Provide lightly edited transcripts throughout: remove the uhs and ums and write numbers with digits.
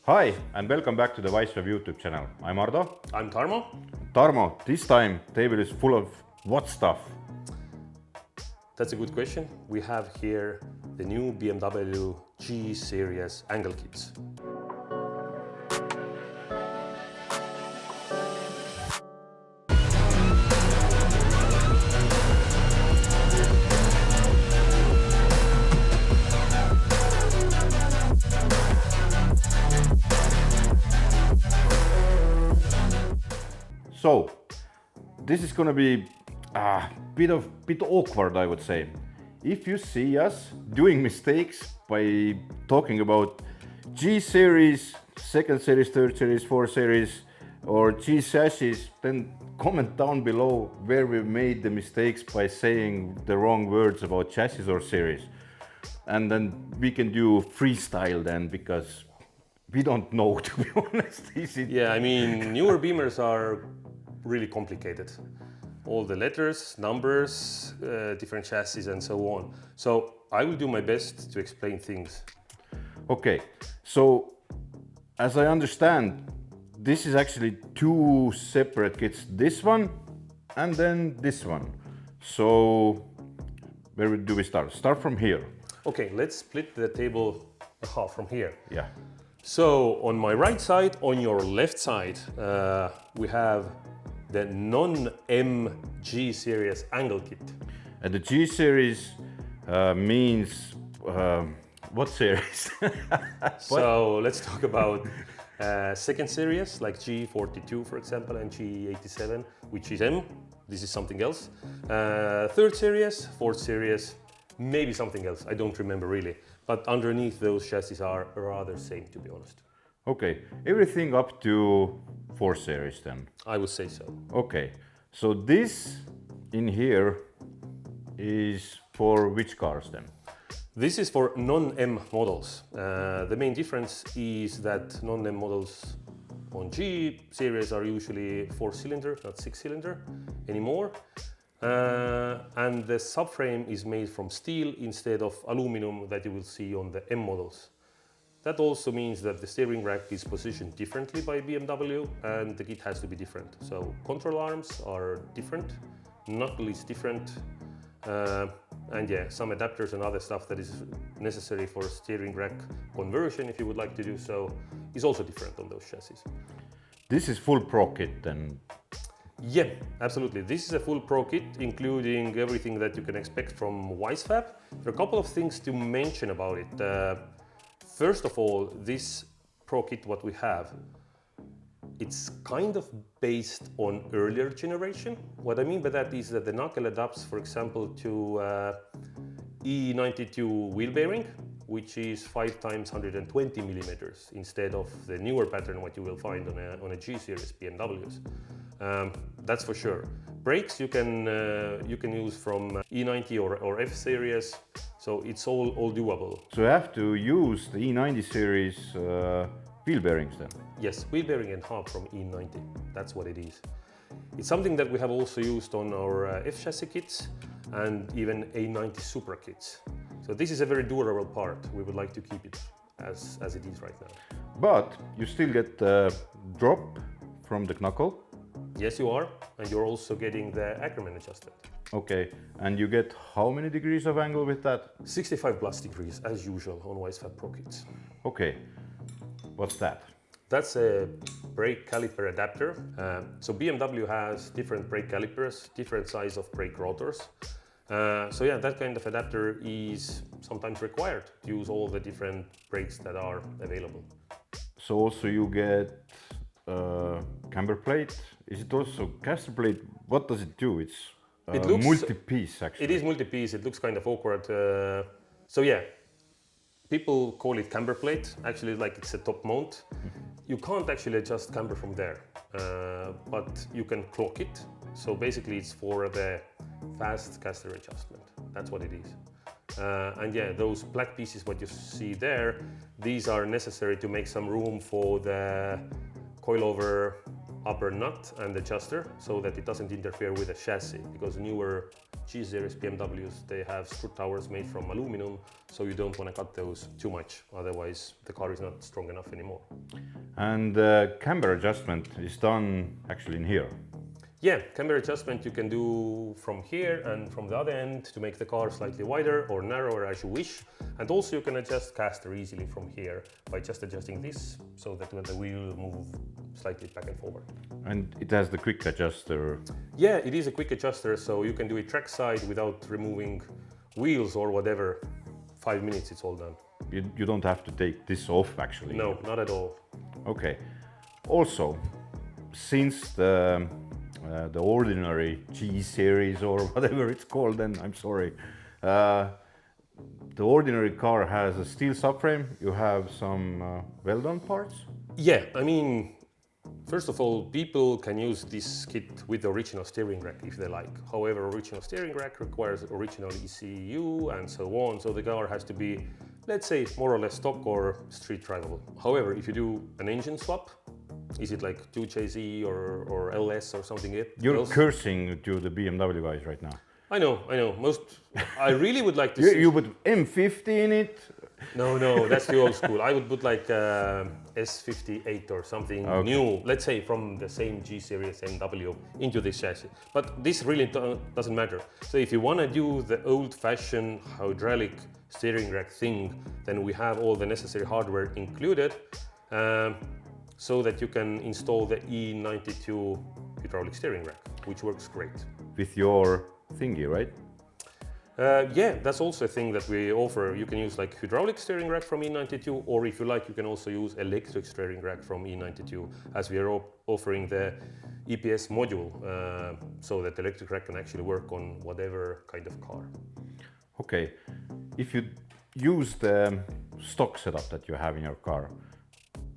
Hi, and welcome back to the Wisefab YouTube channel. I'm Ardo. I'm Tarmo. Tarmo, this time table is full of what stuff? That's a good question. We have here the new BMW G-series angle kits. So, this is gonna be a bit awkward, I would say. If you see us doing mistakes by talking about G-series, second series, third series, fourth series, or G-chassis, then comment down below where we made the mistakes by saying the wrong words about chassis or series. And then we can do freestyle then, because we don't know, to be honest. Yeah, I mean, newer Beamers are really complicated. All the letters, numbers, different chassis and so on. So I will do my best to explain things. Okay, so as I understand, this is actually two separate kits. This one and then this one. So where do we start? Start from here. Okay, let's split the table half from here. Yeah. So on my right side, on your left side, we have the non-M G-series angle kit. And the G-series means what series? So let's talk about second series, like G42 for example, and G87, which is M. This is something else. Third series, fourth series, maybe something else. I don't remember really. But underneath those chassis are rather same, to be honest. Okay, everything up to 4 series then. I would say so. Okay, so this in here is for which cars then? This is for non-M models. The main difference is that non-M models on G series are usually 4-cylinder, not 6-cylinder anymore. And the subframe is made from steel instead of aluminum that you will see on the M models. That also means that the steering rack is positioned differently by BMW and the kit has to be different. So control arms are different, knuckle is different, and yeah, some adapters and other stuff that is necessary for steering rack conversion, if you would like to do so, is also different on those chassis. This is full pro kit then? Yeah, absolutely. This is a full pro kit, including everything that you can expect from Wisefab. There are a couple of things to mention about it. First of all, this pro kit, what we have, it's kind of based on earlier generation. What I mean by that is that the knuckle adapts, for example, to E92 wheel bearing, which is 5 times 120 millimeters instead of the newer pattern what you will find on a G-series BMWs. That's for sure. Brakes you can use from E90 or F series, so it's all doable. So you have to use the E90 series wheel bearings then? Yes, wheel bearing and hub from E90. That's what it is. It's something that we have also used on our F chassis kits and even A90 Supra kits. So this is a very durable part. We would like to keep it as it is right now. But you still get the drop from the knuckle? Yes, you are, and you're also getting the Ackerman adjustment. Okay, and you get how many degrees of angle with that? 65 plus degrees, as usual on Wisefab Pro kits. Okay, what's that? That's a brake caliper adapter. So BMW has different brake calipers, different size of brake rotors. So yeah, that kind of adapter is sometimes required to use all the different brakes that are available. So also you get camber plate. Is it also caster plate? What does it do? It's multi-piece actually. It is multi-piece. It looks kind of awkward. So yeah, people call it camber plate. Actually, like it's a top mount. You can't actually adjust camber from there, but you can clock it. So basically, it's for the fast caster adjustment. That's what it is. And yeah, those black pieces, what you see there, these are necessary to make some room for the coilover upper nut and adjuster so that it doesn't interfere with the chassis, because newer G-series BMWs, they have strut towers made from aluminum, so you don't want to cut those too much, otherwise the car is not strong enough anymore. And camber adjustment is done actually in here. Yeah, camber adjustment you can do from here and from the other end to make the car slightly wider or narrower as you wish. And also you can adjust caster easily from here by just adjusting this so that the wheel move slightly back and forward. And it has the quick adjuster. Yeah, it is a quick adjuster, so you can do it trackside without removing wheels or whatever. 5 minutes, it's all done. You don't have to take this off actually. No, not at all. Okay. Also, since the ordinary G-series or whatever it's called, then I'm sorry. The ordinary car has a steel subframe. You have some well-done parts. Yeah, I mean, first of all, people can use this kit with the original steering rack if they like. However, original steering rack requires original ECU and so on, so the car has to be, let's say, more or less stock or street drivable. However, if you do an engine swap, is it like 2JZ or LS or something You're else? cursing to the BMW guys right now. I know. I really would like to see... You put M50 in it? No, that's the old school. I would put like S58 or something new, let's say from the same G-series MW into this chassis. But this really doesn't matter. So if you want to do the old-fashioned hydraulic steering rack thing, then we have all the necessary hardware included so that you can install the E92 hydraulic steering rack, which works great. With your thingy, right? Yeah, that's also a thing that we offer. You can use like hydraulic steering rack from E92, or if you like, you can also use electric steering rack from E92, as we are offering the EPS module, so that the electric rack can actually work on whatever kind of car. Okay, if you use the stock setup that you have in your car,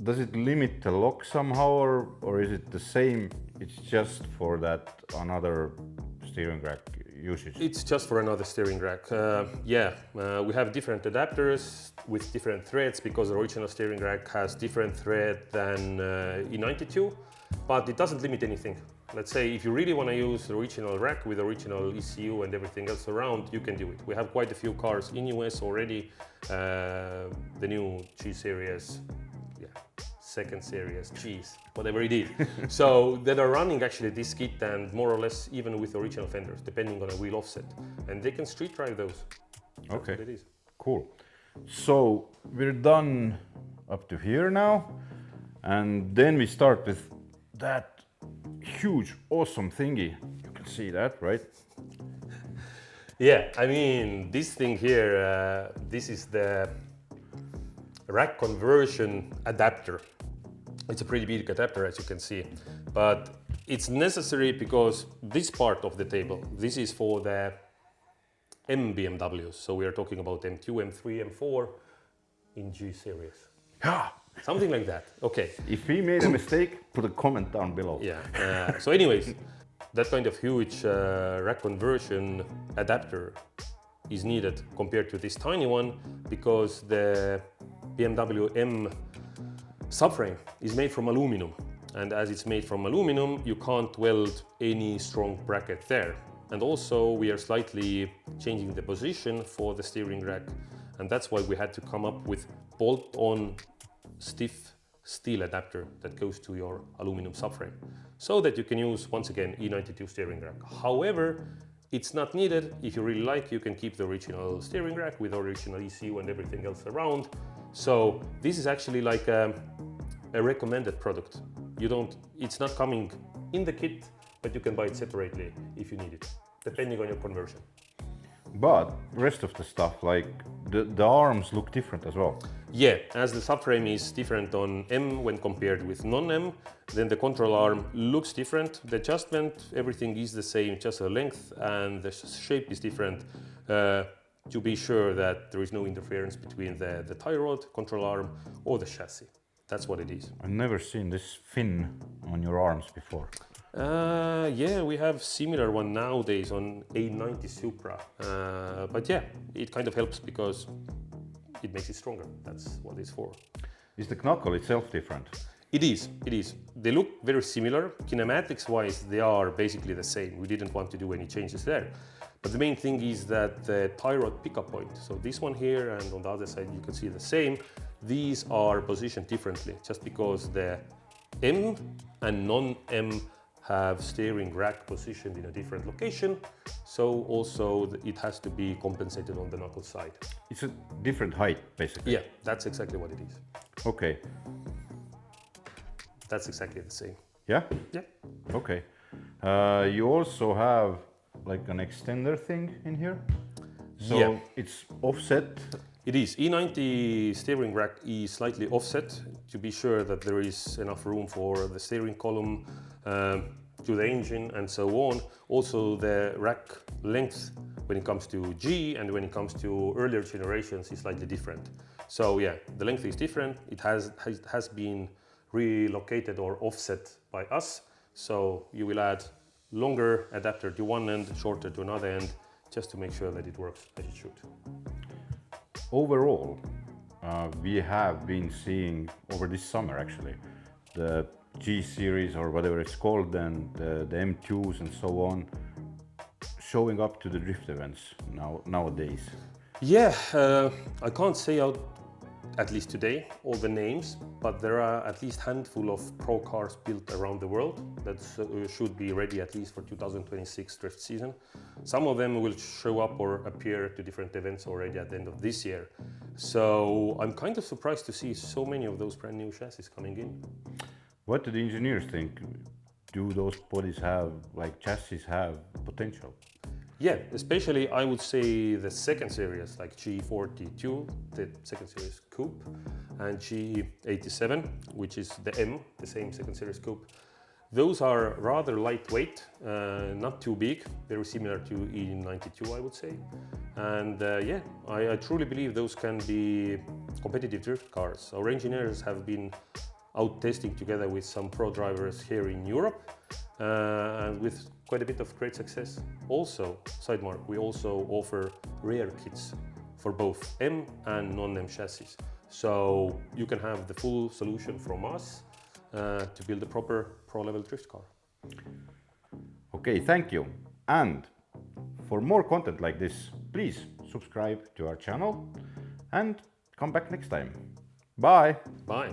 does it limit the lock somehow, or is it the same? It's just for that another steering rack usage? It's just for another steering rack. We have different adapters with different threads because the original steering rack has different thread than E92, but it doesn't limit anything. Let's say if you really want to use the original rack with original ECU and everything else around, you can do it. We have quite a few cars in US already, the new G-series, second series, G's, whatever it is. So that are running actually this kit and more or less even with original fenders, depending on a wheel offset. And they can street drive those. That's okay, what it is. Cool. So we're done up to here now. And then we start with that huge, awesome thingy. You can see that, right? Yeah, I mean, this thing here, this is the rack conversion adapter. It's a pretty big adapter, as you can see, but it's necessary because this part of the table, this is for the M BMWs. So we are talking about M2, M3, M4 in G-series. Yeah. Something like that. Okay. If we made a mistake, put a comment down below. Yeah. So anyways, that kind of huge rack conversion adapter is needed compared to this tiny one because the BMW M subframe is made from aluminum, and as it's made from aluminum, you can't weld any strong bracket there. And also we are slightly changing the position for the steering rack, and that's why we had to come up with bolt-on stiff steel adapter that goes to your aluminum subframe, so that you can use, once again, E92 steering rack. However, it's not needed. If you really like, you can keep the original steering rack with original ECU and everything else around. So this is actually like a recommended product. It's not coming in the kit, but you can buy it separately if you need it, depending on your conversion. But rest of the stuff, like the arms look different as well. Yeah, as the subframe is different on M when compared with non-M, then the control arm looks different. The adjustment, everything is the same, just the length and the shape is different to be sure that there is no interference between the tie rod, control arm or the chassis. That's what it is. I've never seen this fin on your arms before. Yeah, we have similar one nowadays on A90 Supra, but yeah, it kind of helps because it makes it stronger. That's what it's for. Is the knuckle itself different? It is. They look very similar. Kinematics-wise, they are basically the same. We didn't want to do any changes there. But the main thing is that the tie rod pickup point, so this one here and on the other side you can see the same, these are positioned differently just because the M and non-M have steering rack positioned in a different location, so also it has to be compensated on the knuckle side. It's a different height, basically. Yeah, that's exactly what it is. Okay. That's exactly the same. Yeah? Yeah. Okay. You also have like an extender thing in here. So Yeah. it's offset. It is. E90 steering rack is slightly offset to be sure that there is enough room for the steering column, to the engine and so on. Also the rack length when it comes to G and when it comes to earlier generations is slightly different. So yeah, the length is different. It has been relocated or offset by us. So you will add longer adapter to one end, shorter to another end, just to make sure that it works as it should. Overall, we have been seeing over this summer actually the G-series or whatever it's called, and the M2s and so on showing up to the drift events nowadays. Yeah, I can't say out at least today all the names, but there are at least handful of pro cars built around the world that should be ready at least for 2026 drift season. Some of them will show up or appear to different events already at the end of this year. So I'm kind of surprised to see so many of those brand new chassis coming in. What do the engineers think? Do those bodies have, like chassis have potential? Yeah, especially I would say the second series like G42, the second series coupe, and G87, which is the M, the same second series coupe. Those are rather lightweight, not too big, very similar to E92 I would say. And yeah, I truly believe those can be competitive drift cars. Our engineers have been out testing together with some pro drivers here in Europe, and with quite a bit of great success. Also, side mark, we also offer rear kits for both M and non-M chassis. So you can have the full solution from us to build a proper pro-level drift car. Okay, thank you. And for more content like this, please subscribe to our channel and come back next time. Bye. Bye.